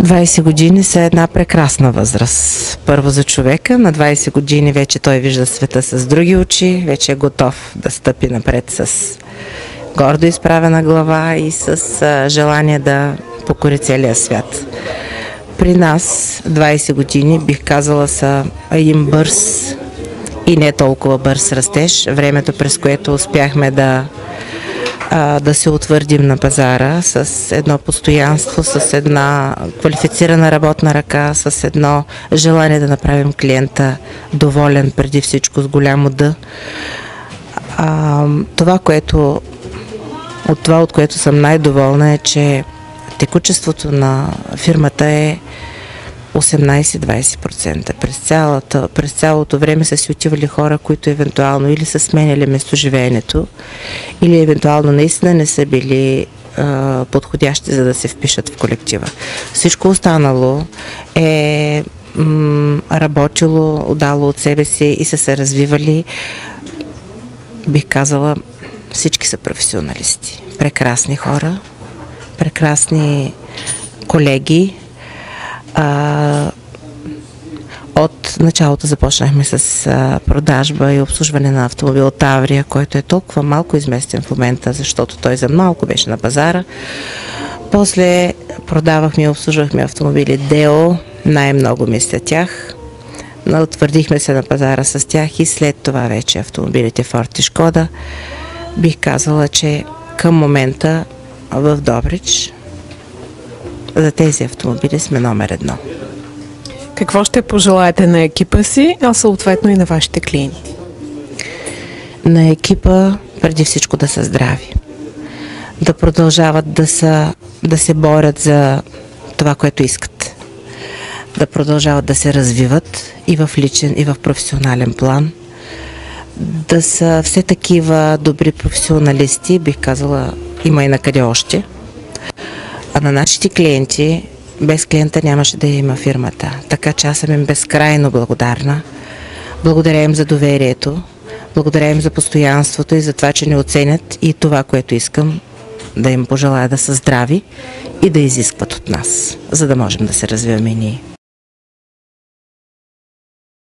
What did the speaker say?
20 години са една прекрасна възраст. Първо за човека, на 20 години вече той вижда света с други очи, вече е готов да стъпи напред с гордо изправена глава и с желание да покори целия свят. При нас 20 години, бих казала, са един бърз и не толкова бърз растеж. Времето, през което успяхме да се утвърдим на пазара с едно постоянство, с една квалифицирана работна ръка, с едно желание да направим клиента доволен, преди всичко с голямо Д. От което съм най-доволна е, че текучеството на фирмата е 18-20%. През цялото време са си отивали хора, които евентуално или са сменяли местоживеенето, или евентуално наистина не са били подходящи, за да се впишат в колектива. Всичко останало е работило, отдало от себе си и са се развивали. Бих казала, всички са професионалисти. Прекрасни хора, прекрасни колеги. От началото започнахме с продажба и обслужване на автомобил Таврия, който е толкова малко изместен в момента, защото той за малко беше на пазара. После продавахме и обслужвахме автомобили Део, най-много мисля тях. Утвърдихме се на пазара с тях и след това вече автомобилите Форд и Шкода. Бих казала, че към момента в Добрич за тези автомобили сме номер 1. Какво ще пожелаете на екипа си, а съответно и на вашите клиенти? На екипа преди всичко да са здрави, да продължават да се борят за това, което искат, да продължават да се развиват и в личен, и в професионален план, да са все такива добри професионалисти, бих казала, има и накъде още. А на нашите клиенти, без клиента нямаше да има фирмата. Така че аз съм им безкрайно благодарна. Благодаря им за доверието, благодаря им за постоянството и за това, че ни оценят, и това, което искам да им пожелая, да са здрави и да изискват от нас, за да можем да се развиваме и ние.